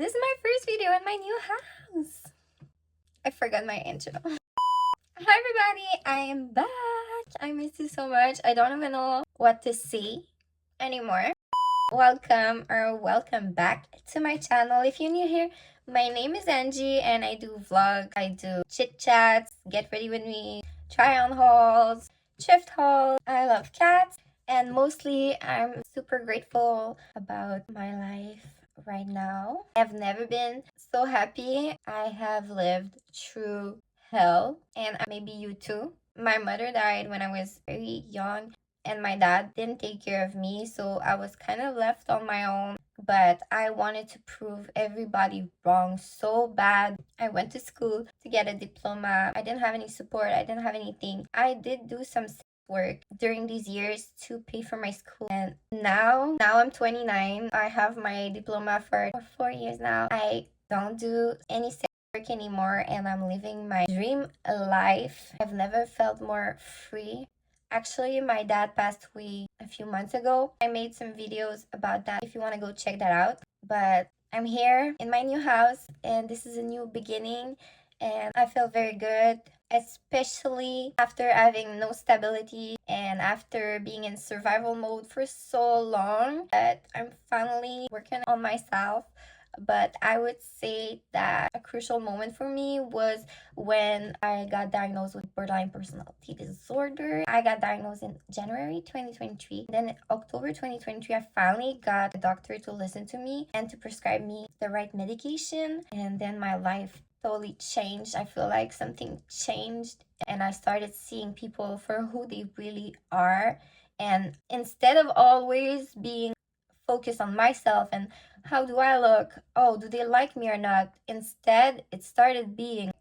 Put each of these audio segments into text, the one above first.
This is my first video in my new house. I forgot my intro. Hi everybody, I am back. I missed you so much. I don't even know what to say anymore. Welcome back to my channel. If you're new here, my name is Angie and I do vlogs, I do chit chats, get ready with me, try on hauls, thrift hauls. I love cats, and mostly I'm super grateful about my life right now. I've never been so happy. I have lived through hell, and maybe you too. My mother died when I was very young, and my dad didn't take care of me, so I was kind of left on my own. But I wanted to prove everybody wrong so bad. I went to school to get a diploma. I didn't have any support, I didn't have anything. I did do some work during these years to pay for my school, and now I'm 29. I have my diploma for 4 years now. I don't do any work anymore, and I'm living my dream life. I've never felt more free. Actually, my dad passed away a few months ago. I made some videos about that if you want to go check that out. But I'm here in my new house, and this is a new beginning, and I feel very good, especially after having no stability and after being in survival mode for so long. That I'm finally working on myself. But I would say that a crucial moment for me was when I got diagnosed with borderline personality disorder. I got diagnosed in January 2023. Then in October 2023, I finally got a doctor to listen to me and to prescribe me the right medication. And then my life totally changed. I feel like something changed, and I started seeing people for who they really are. And instead of always being focused on myself and how do I look, oh, do they like me or not, instead it started being,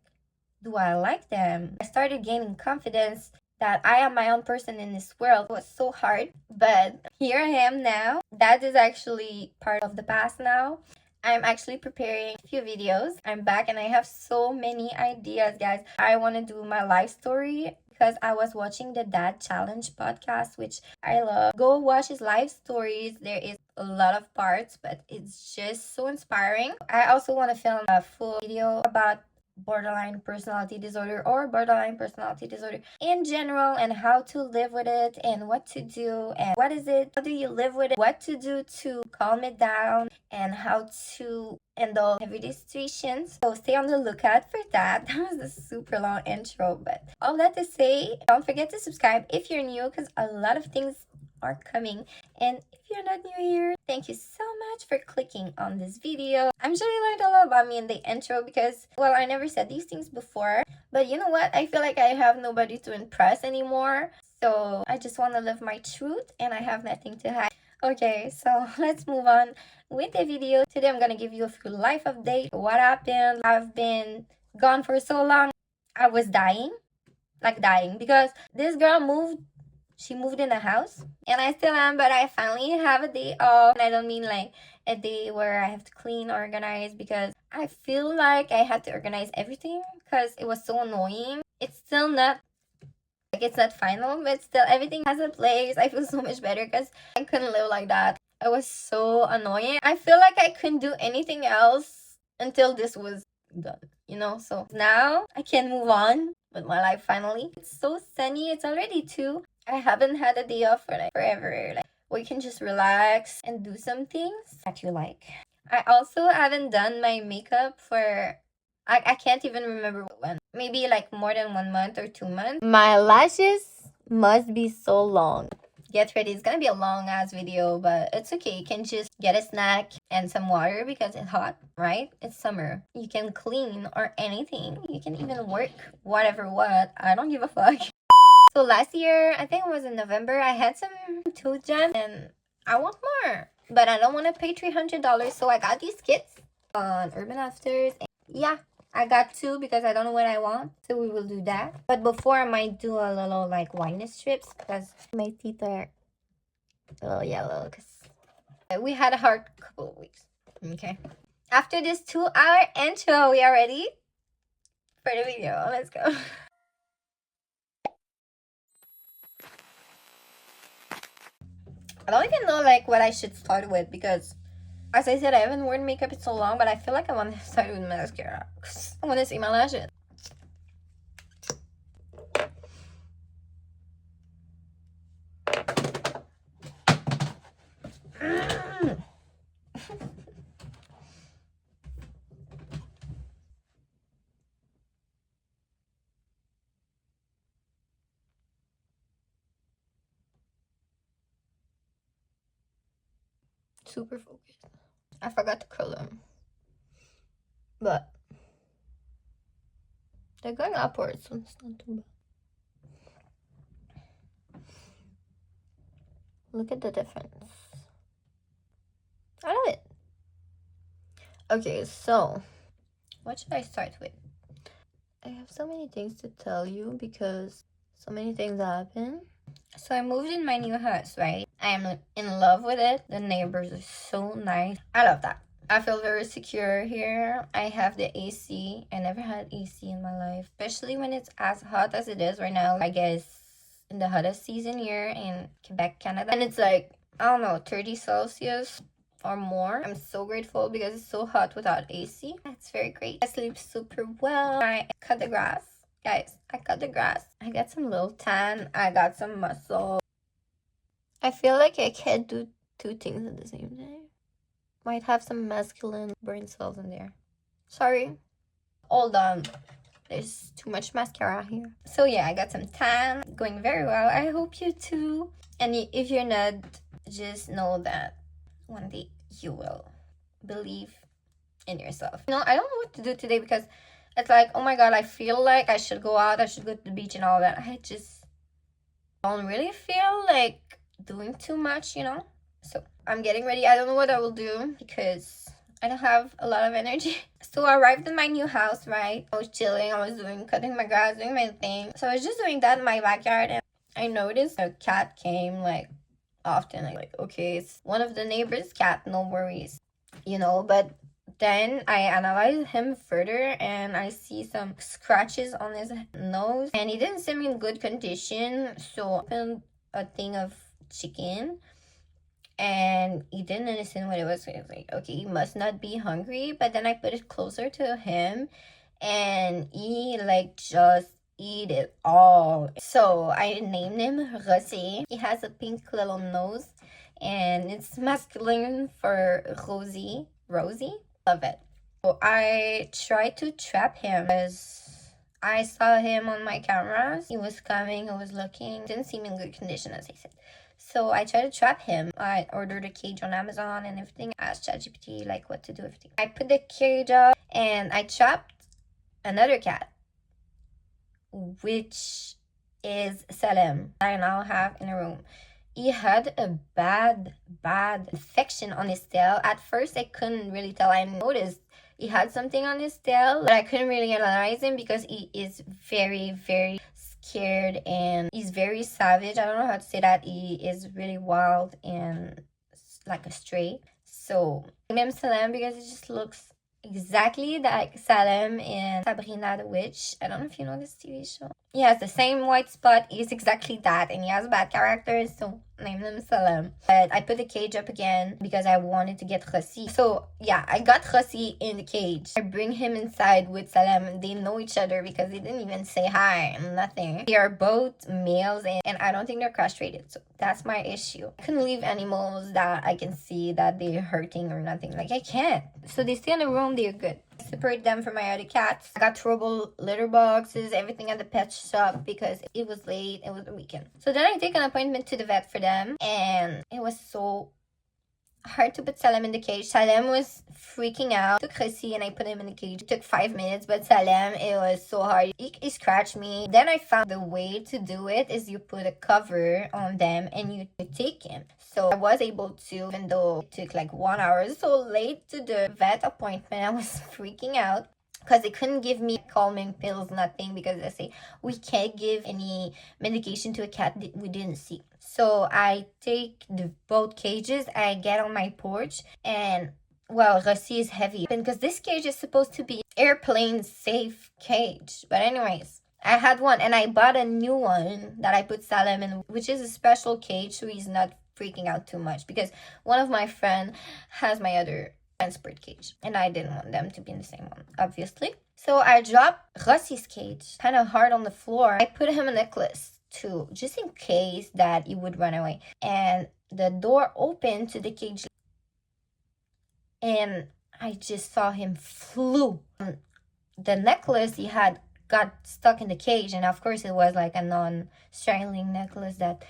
do I like them? I started gaining confidence that I am my own person in this world. It was so hard, but here I am now. That is actually part of the past now. I'm actually preparing a few videos. I'm back and I have so many ideas, guys. I want to do my life story because I was watching the Dad Challenge podcast, which I love. Go watch his life stories. There is a lot of parts, but it's just so inspiring. I also want to film a full video about borderline personality disorder or borderline personality disorder in general, and how to live with it and what to do and what is it, how do you live with it, what to do to calm it down, and how to handle everyday situations. So stay on the lookout for that. That was a super long intro, but all that to say, don't forget to subscribe if you're new, because a lot of things are coming. And if you're not new here, thank you so much for clicking on this video. I'm sure you learned a lot about me in the intro because, well, I never said these things before, but you know what, I feel like I have nobody to impress anymore, so I just want to live my truth and I have nothing to hide. Okay, so let's move on with the video. Today I'm gonna give you a few life updates. What happened? I've been gone for so long. I was dying, like dying, because this girl moved. She moved in a house, and I still am, but I finally have a day off. And I don't mean like a day where I have to clean, organize, because I feel like I had to organize everything because it was so annoying. It's still not like, it's not final, but still everything has a place. I feel so much better because I couldn't live like that. It was so annoying. I feel like I couldn't do anything else until this was done, you know? So now I can move on with my life finally. It's so sunny. It's already 2. I haven't had a day off for like forever. Like, where you can just relax and do some things that you like. I also haven't done my makeup for, I can't even remember when. Maybe like more than 1 month or 2 months. My lashes must be so long. Get ready, it's gonna be a long ass video, but it's okay. You can just get a snack and some water because it's hot, right? It's summer. You can clean or anything. You can even work, whatever what. I don't give a fuck. So last year, I think it was in November, I had some tooth jam and I want more, but I don't want to pay $300, so I got these kits on Urban Outfitters. Yeah, I got 2 because I don't know what I want, so we will do that. But before, I might do a little like whiteness strips because my teeth are a little yellow because we had a hard couple of weeks. Okay, after this 2-hour intro, we are ready for the video. Let's go. I don't even know like what I should start with because As I said, I haven't worn makeup in so long, but I feel like I want to start with mascara. I want to see my lashes. Super focused. I forgot to curl them, but they're going upwards, so it's not too bad. Look at the difference. I love it. Okay, so what should I start with? I have so many things to tell you because so many things happen. So I moved in my new house, right? I am in love with it. The neighbors are so nice. I love that. I feel very secure here. I have the AC. I never had AC in my life, especially when it's as hot as it is right now. I guess in the hottest season here in Quebec, Canada. And it's like, I don't know, 30 Celsius or more. I'm so grateful because it's so hot without AC. It's very great. I sleep super well. I cut the grass. Guys, I cut the grass. I got some little tan. I got some muscle. I feel like I can't do two things at the same time. Might have some masculine brain cells in there. Sorry. Hold on. There's too much mascara here. So yeah, I got some tan. Going very well. I hope you too. And if you're not, just know that one day you will believe in yourself. You know, I don't know what to do today because it's like, oh my god, I feel like I should go out, I should go to the beach and all that. I just don't really feel like doing too much, you know? So I'm getting ready. I don't know what I will do because I don't have a lot of energy. So I arrived in my new house, right? I was chilling, I was cutting my grass, doing my thing. So I was just doing that in my backyard and I noticed a cat came like often. Like, okay, it's one of the neighbors' cat, no worries, you know, but then I analyzed him further and I see some scratches on his nose and he didn't seem in good condition. So I opened a thing of chicken and he didn't understand what it was. So I was like, okay, he must not be hungry. But then I put it closer to him and he like just eat it all. So I named him Rosé. He has a pink little nose and it's masculine for Rosie. Love it. So I tried to trap him because I saw him on my cameras. He was coming, I was looking. Didn't seem in good condition, as I said. So I tried to trap him. I ordered a cage on Amazon and everything. I asked ChatGPT like what to do, everything. I put the cage up and I trapped another cat, which is Salem, I now have in a room. He had a bad infection on his tail. At first, I couldn't really tell. I noticed he had something on his tail, but I couldn't really analyze him because he is very, very scared and he's very savage. I don't know how to say that. He is really wild and like a stray. So I named him Salem because it just looks exactly like Salem in Sabrina the Witch. I don't know if you know this TV show. He has the same white spot. He's exactly that. And he has bad characters, so named him Salem. But I put the cage up again because I wanted to get Rossi. So yeah, I got Rossi in the cage. I bring him inside with Salem. They know each other because they didn't even say hi. Nothing. They are both males and I don't think they're castrated. So that's my issue. I couldn't leave animals that I can see that they're hurting or nothing. Like I can't. So they stay in the room. They're good. I separate them from my other cats. I got throwable litter boxes, everything at the pet shop because it was late. It was the weekend. So then I take an appointment to the vet for them and it was so hard to put Salem in the cage. Salem was freaking out. I took Rossi and I put him in the cage. It took 5 minutes, but Salem, it was so hard. He scratched me. Then I found the way to do it is you put a cover on them and you take him. So I was able to, even though it took like 1 hour. So late to the vet appointment, I was freaking out because they couldn't give me calming pills, nothing, because they say we can't give any medication to a cat that we didn't see. So I take both cages, I get on my porch, and well, Rossi is heavy because this cage is supposed to be airplane safe cage. But anyways, I had one and I bought a new one that I put Salem in, which is a special cage so he's not freaking out too much because one of my friend has my other friend's bird cage, and I didn't want them to be in the same one, obviously. So I dropped Rossi's cage kind of hard on the floor. I put him a necklace too, just in case that he would run away. And the door opened to the cage, and I just saw him flew. The necklace he had got stuck in the cage, and of course it was like a non-strangling necklace that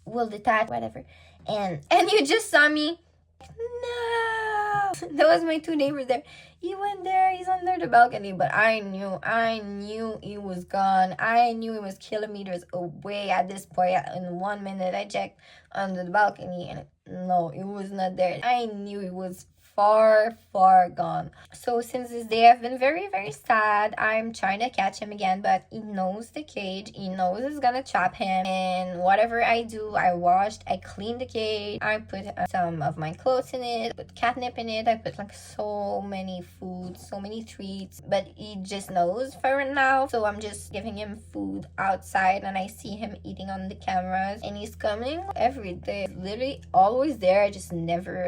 will detach, whatever. And you just saw me. No, that was my two neighbors there. He went there, he's under the balcony, but I knew he was gone. I knew he was kilometers away at this point. In 1 minute I checked under the balcony, and no, it was not there. I knew he was far gone. So since this day I've been very sad. I'm trying to catch him again, but he knows the cage, he knows it's gonna trap him, and whatever I do, I washed, I cleaned the cage, I put some of my clothes in it, I put catnip in it, I put like so many foods, so many treats, but he just knows for now. So I'm just giving him food outside, and I see him eating on the cameras, and he's coming every day, literally always there. I just never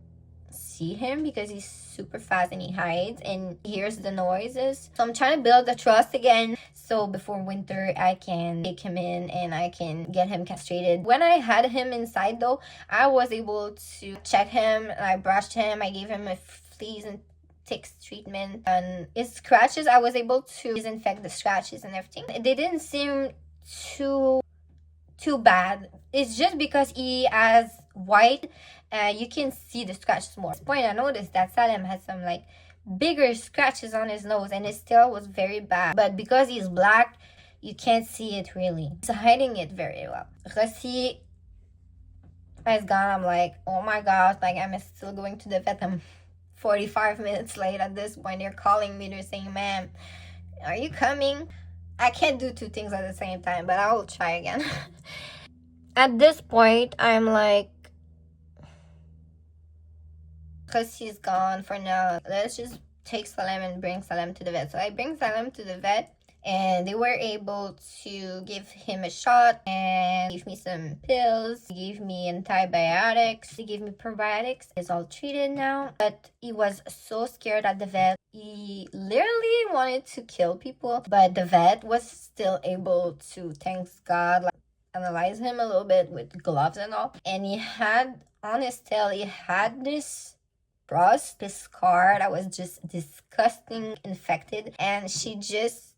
see him because he's super fast and he hides and hears the noises. So I'm trying to build the trust again, so before winter I can take him in and I can get him castrated. When I had him inside though, I was able to check him, I brushed him, I gave him a fleas and ticks treatment, and his scratches, I was able to disinfect the scratches and everything. They didn't seem too bad. It's just because he has white, you can see the scratches more. At this point I noticed that Salem has some like bigger scratches on his nose, and his tail was very bad, but because he's black you can't see it really. He's hiding it very well. Rossi is gone. I'm like, oh my god, like I'm still going to the vet. I'm 45 minutes late at this point. They're calling me, they're saying, ma'am, are you coming? I can't do two things at the same time, but I will try again. At this point, I'm like, because he's gone for now, let's just take Salem and bring Salem to the vet. So I bring Salem to the vet, and they were able to give him a shot and give me some pills. They gave me antibiotics. They gave me probiotics. He's all treated now, but he was so scared at the vet. He literally wanted to kill people, but the vet was still able to, thanks God, like, analyze him a little bit with gloves and all. And he had on his tail, he had this rust, this scar that was just disgusting, infected, and she just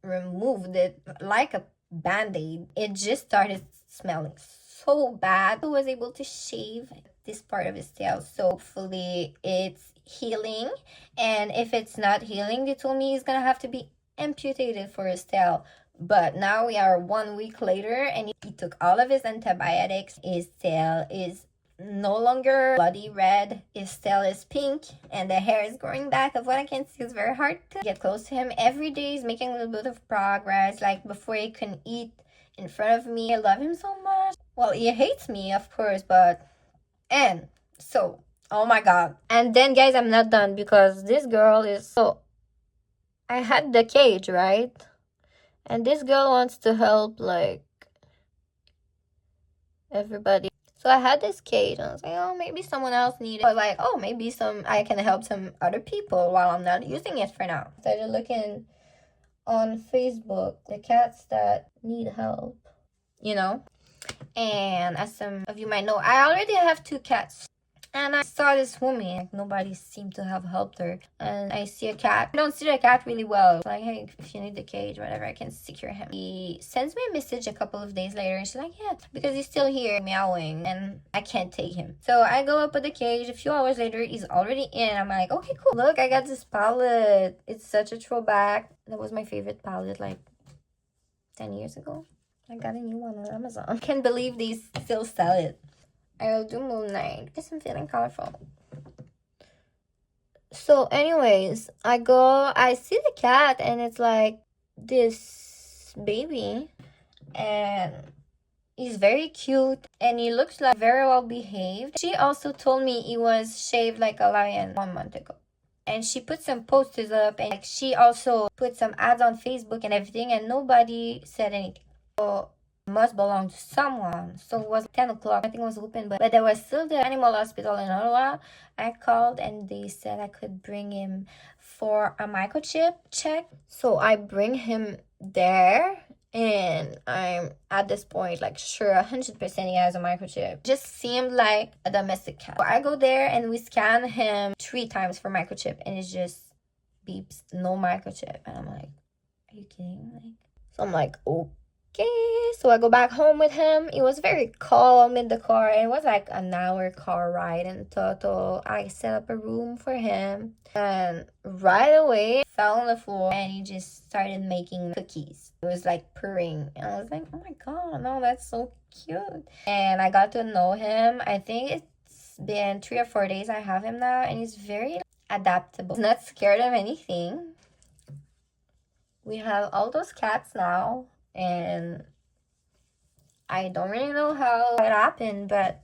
removed it like a band-aid. It just started smelling so bad. I was able to shave this part of his tail, so hopefully it's healing. And if it's not healing, they told me he's gonna have to be amputated for his tail. But now we are 1 week later, and he took all of his antibiotics. His tail is no longer bloody red. His tail is pink, and the hair is growing back. Of what I can see, it's very hard to get close to him. Every day he's making a little bit of progress. Like before, he can eat in front of me. I love him so much. Well, he hates me, of course, but... And so, oh my god. And then, guys, I'm not done, because this girl is... So, I had the cage, right? And this girl wants to help, like, everybody. So I had this cage, and I was like, oh, maybe someone else needs it. I was like, oh, maybe I can help some other people while I'm not using it for now. Started looking on Facebook, the cats that need help, you know? And as some of you might know, I already have 2 cats. And I saw this woman, like nobody seemed to have helped her. And I see a cat. I don't see the cat really well. It's like, hey, if you need the cage, whatever, I can secure him. He sends me a message a couple of days later, and she's like, yeah, because he's still here meowing and I can't take him. So I go up with the cage. A few hours later, he's already in. I'm like, okay, cool. Look, I got this palette. It's such a throwback. That was my favorite palette like 10 years ago. I got a new one on Amazon. I can't believe they still sell it. I will do Moon Knight because I'm feeling colorful. So anyways, I see the cat, and it's like this baby, and he's very cute, and he looks like very well behaved. She also told me he was shaved like a lion 1 month ago. And she put some posters up, and like, she also put some ads on Facebook and everything, and nobody said anything. So must belong to someone. So it was 10 o'clock, nothing was open, but there was still the animal hospital in Ottawa. I called and they said I could bring him for a microchip check. So I bring him there, and I'm at this point like sure 100% he has a microchip. Just seemed like a domestic cat. So I go there and we scan him 3 times for microchip, and it just beeps no microchip, and I'm like, are you kidding? Like, so I'm like, okay. So I go back home with him. It was very calm in the car. It was like an hour car ride in total. I set up a room for him, and right away fell on the floor and he just started making cookies. It was like purring, and I was like, oh my god, no, that's so cute. And I got to know him. I think it's been 3 or 4 days I have him now, and he's very adaptable. He's not scared of anything. We have all those cats now, and I don't really know how it happened, but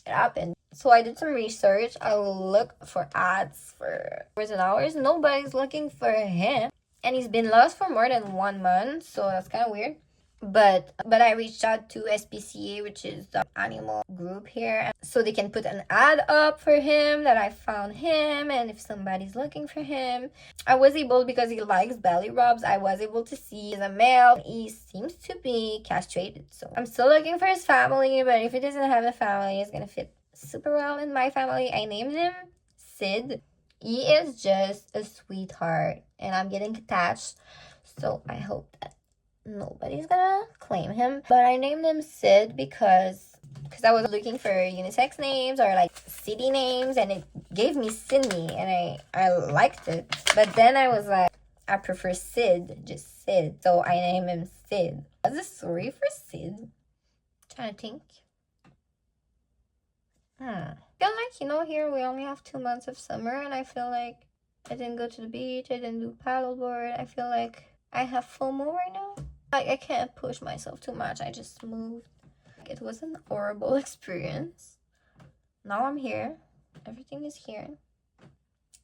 it happened. So I did some research. I looked for ads for hours and hours. Nobody's looking for him, and he's been lost for more than 1 month, so that's kind of weird. But I reached out to SPCA, which is the animal group here, so they can put an ad up for him that I found him, and if somebody's looking for him. I was able, because he likes belly rubs, I was able to see he's a male. He seems to be castrated, so I'm still looking for his family, but if he doesn't have a family, he's gonna fit super well in my family. I named him Sid. He is just a sweetheart, and I'm getting attached, so I hope that nobody's gonna claim him. But I named him Sid because I was looking for unisex names or like city names, and it gave me Sydney, and I liked it. But then I was like, I prefer Sid, just Sid, so I named him Sid. What's the story for Sid? Trying to think. I feel like, here we only have 2 months of summer, and I feel like I didn't go to the beach, I didn't do paddleboard. I feel like I have FOMO right now. Like, I can't push myself too much. I just moved. It was an horrible experience. Now I'm here. Everything is here.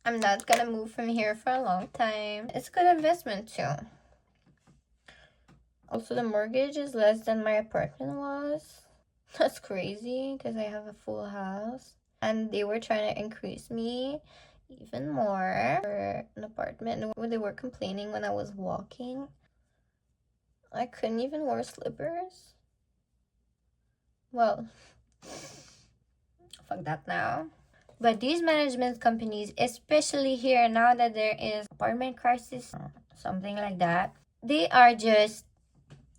I'm not gonna move from here for a long time. It's a good investment too. Also, the mortgage is less than my apartment was. That's crazy because I have a full house. And they were trying to increase me even more for an apartment. And they were complaining when I was walking. I couldn't even wear slippers. Well, fuck that now. But these management companies, especially here now that there is apartment crisis, something like that, they are just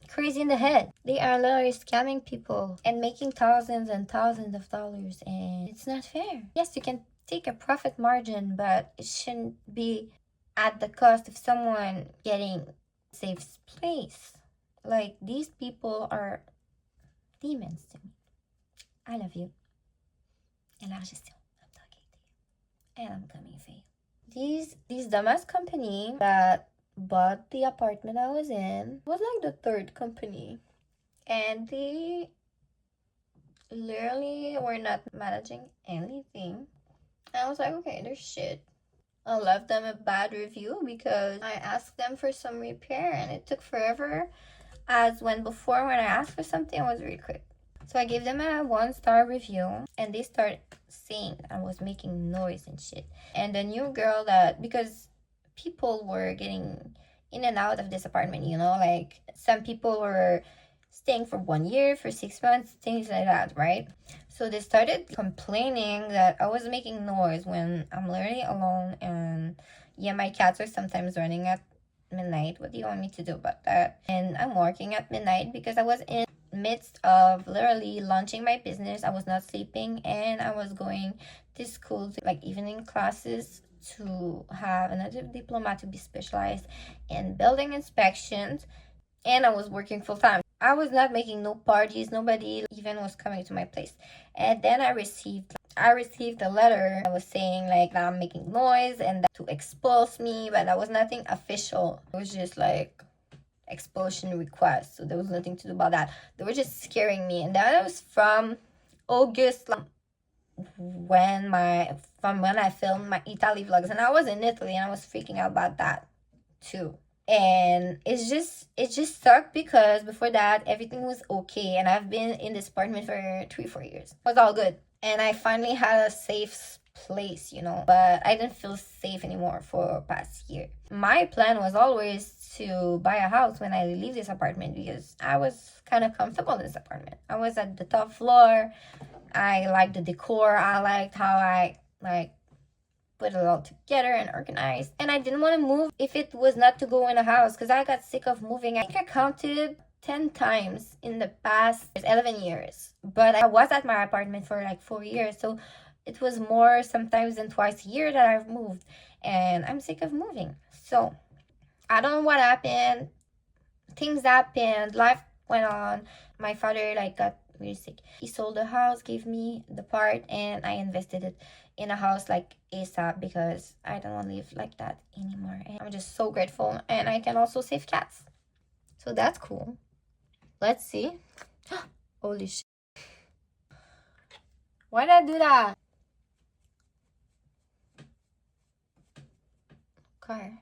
crazy in the head. They are literally scamming people and making thousands and thousands of dollars, and it's not fair. Yes, you can take a profit margin, but it shouldn't be at the cost of someone getting safe place. Like, these people are demons to me. I love you. And I'm just still, I'm talking to you. And I'm coming for you. These dumbass company that bought the apartment I was in was like the 3rd company. And they literally were not managing anything. And I was like, okay, they're shit. I left them a bad review because I asked them for some repair and it took forever. As when I asked for something, I was really quick. So I gave them a 1-star review, and they started saying I was making noise and shit. And the new girl because people were getting in and out of this apartment, like some people were staying for 1 year, for 6 months, things like that, right? So they started complaining that I was making noise when I'm literally alone, and yeah, my cats are sometimes running at midnight. What do you want me to do about that? And I'm working at midnight because I was in midst of literally launching my business. I was not sleeping, and I was going to school, like evening classes, to have another diploma to be specialized in building inspections, and I was working full-time. I was not making no parties. Nobody even was coming to my place. And then I received a letter that was saying like that I'm making noise and that to expose me, but that was nothing official. It was just like expulsion request, so there was nothing to do about that. They were just scaring me. And that was from August, when I filmed my Italy vlogs, and I was in Italy and I was freaking out about that too. And it just sucked because before that everything was okay, and I've been in this apartment for 3-4 years. It was all good, and I finally had a safe place, you know, but I didn't feel safe anymore for past year. My plan was always to buy a house when I leave this apartment because I was kind of comfortable in this apartment. I was at the top floor. I liked the decor. I liked how I like put it all together and organized. And I didn't want to move if it was not to go in a house because I got sick of moving. I think I counted 10 times in the past 11 years. But I was at my apartment for like 4 years. So it was more sometimes than twice a year that I've moved. And I'm sick of moving. So I don't know what happened. Things happened. Life went on. My father like got really sick. He sold the house, gave me the part, and I invested it in a house like ASAP because I don't want to live like that anymore. And I'm just so grateful, and I can also save cats. So that's cool. Let's see. Holy shit. Why did I do that? Okay.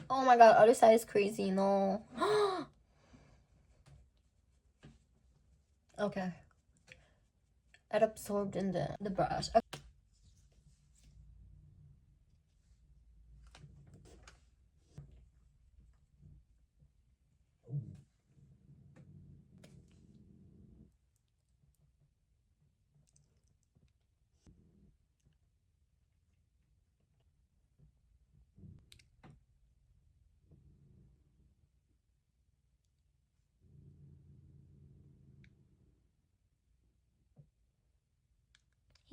Oh my god, other side is crazy. No. Okay. It absorbed in the brush. Okay.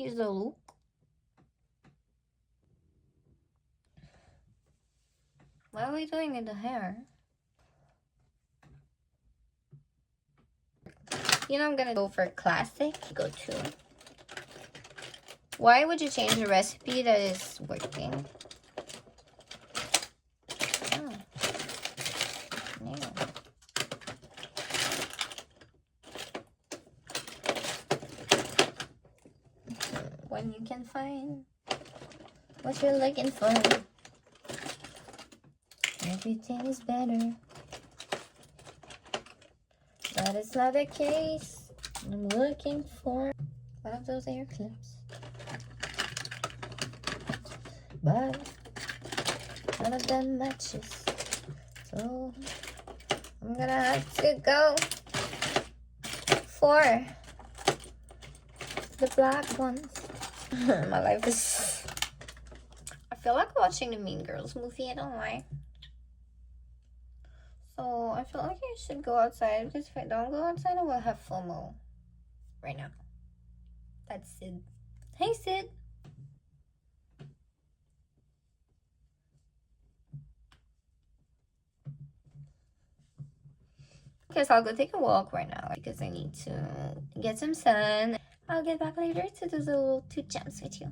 Here's the look. What are we doing in the hair? You know, I'm gonna go for classic. Go to. Why would you change a recipe that is working? Oh. Yeah. When you can find what you're looking for, everything is better. But it's not the case. I'm looking for one of those hair clips. But none of them matches. So I'm gonna have to go for the black ones. My life is... I feel like watching the Mean Girls movie, I don't lie. So I feel like I should go outside because if I don't go outside I will have FOMO right now. That's Sid. Hey Sid. Okay, so I'll go take a walk right now because I need to get some sun. I'll get back later to do the little 2 jumps with you.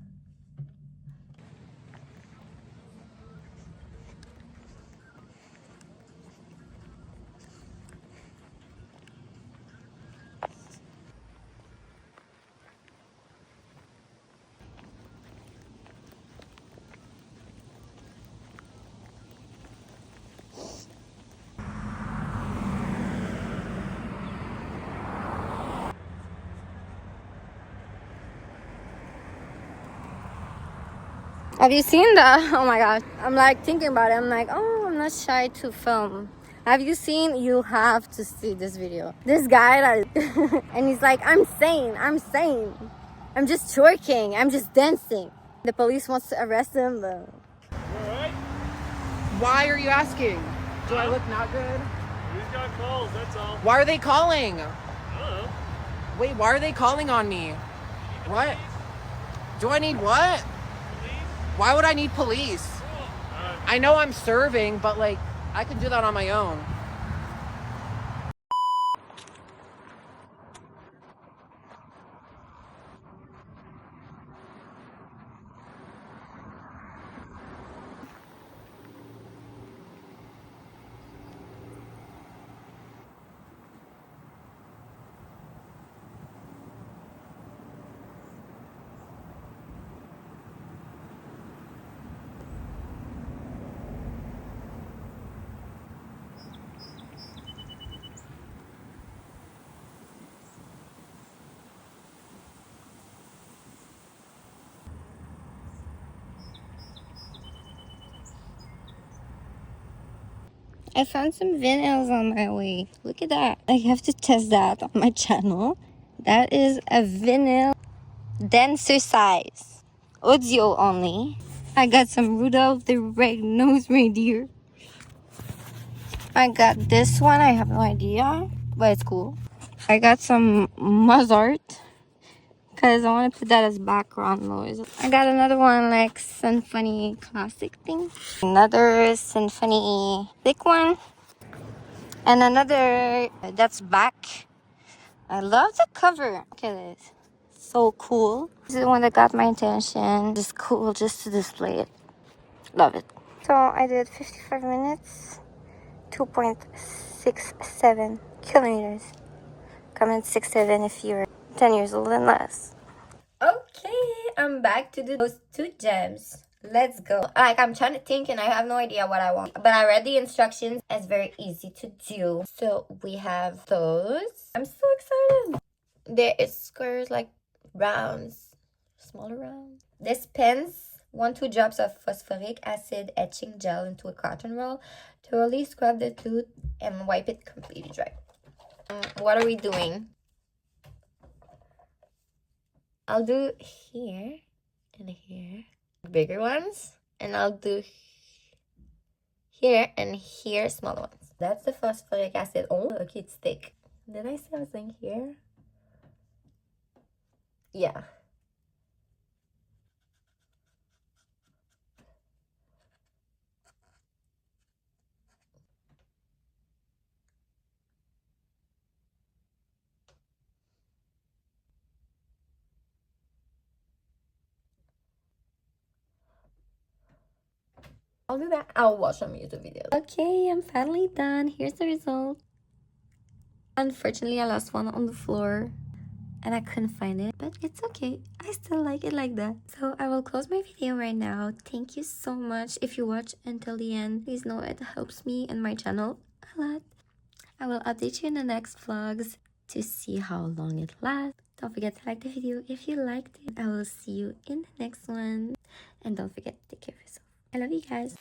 Have you seen the... Oh my god. I'm like thinking about it. I'm like, oh, I'm not shy to film. Have you seen... You have to see this video. This guy that... and he's like, I'm sane. I'm sane. I'm just twerking. I'm just dancing. The police wants to arrest him, but... Alright? Why are you asking? Do I look not good? He's got calls, that's all. Why are they calling? I don't know. Wait, why are they calling on me? What? Do I need what? Why would I need police? I know I'm serving, but like, I can do that on my own. I found some vinyls on my way. Look at that. I have to test that on my channel. That is a vinyl denser size. Audio only. I got some Rudolph the Red-Nosed Reindeer. I got this one. I have no idea, but it's cool. I got some Mozart because I want to put that as background noise. I got another one like symphony classic thing. Another symphony thick one. And another that's back. I love the cover. Look at this. So cool. This is the one that got my attention. It's cool just to display it. Love it. So I did 55 minutes, 2.67 kilometers. Comment 6'7" if you're 10 years old and less. Okay, I'm back to do those 2 gems. Let's go. Like, I'm trying to think and I have no idea what I want. But I read the instructions. It's very easy to do. So we have those. I'm so excited. There is squares like rounds. Smaller rounds. This pens 1-2 drops of phosphoric acid etching gel into a cotton roll. Thoroughly scrub the tooth and wipe it completely dry. What are we doing? I'll do here and here. Bigger ones. And I'll do here and here smaller ones. That's the phosphoric acid. Oh, look, it's thick. Did I say I was saying here? Yeah. I'll do that. I'll watch some YouTube videos. Okay, I'm finally done. Here's the result. Unfortunately, I lost one on the floor and I couldn't find it, but it's okay. I still like it like that. So I will close my video right now. Thank you so much. If you watch until the end, please know it helps me and my channel a lot. I will update you in the next vlogs to see how long it lasts. Don't forget to like the video if you liked it. I will see you in the next one. And don't forget to take care of yourself. I love you guys.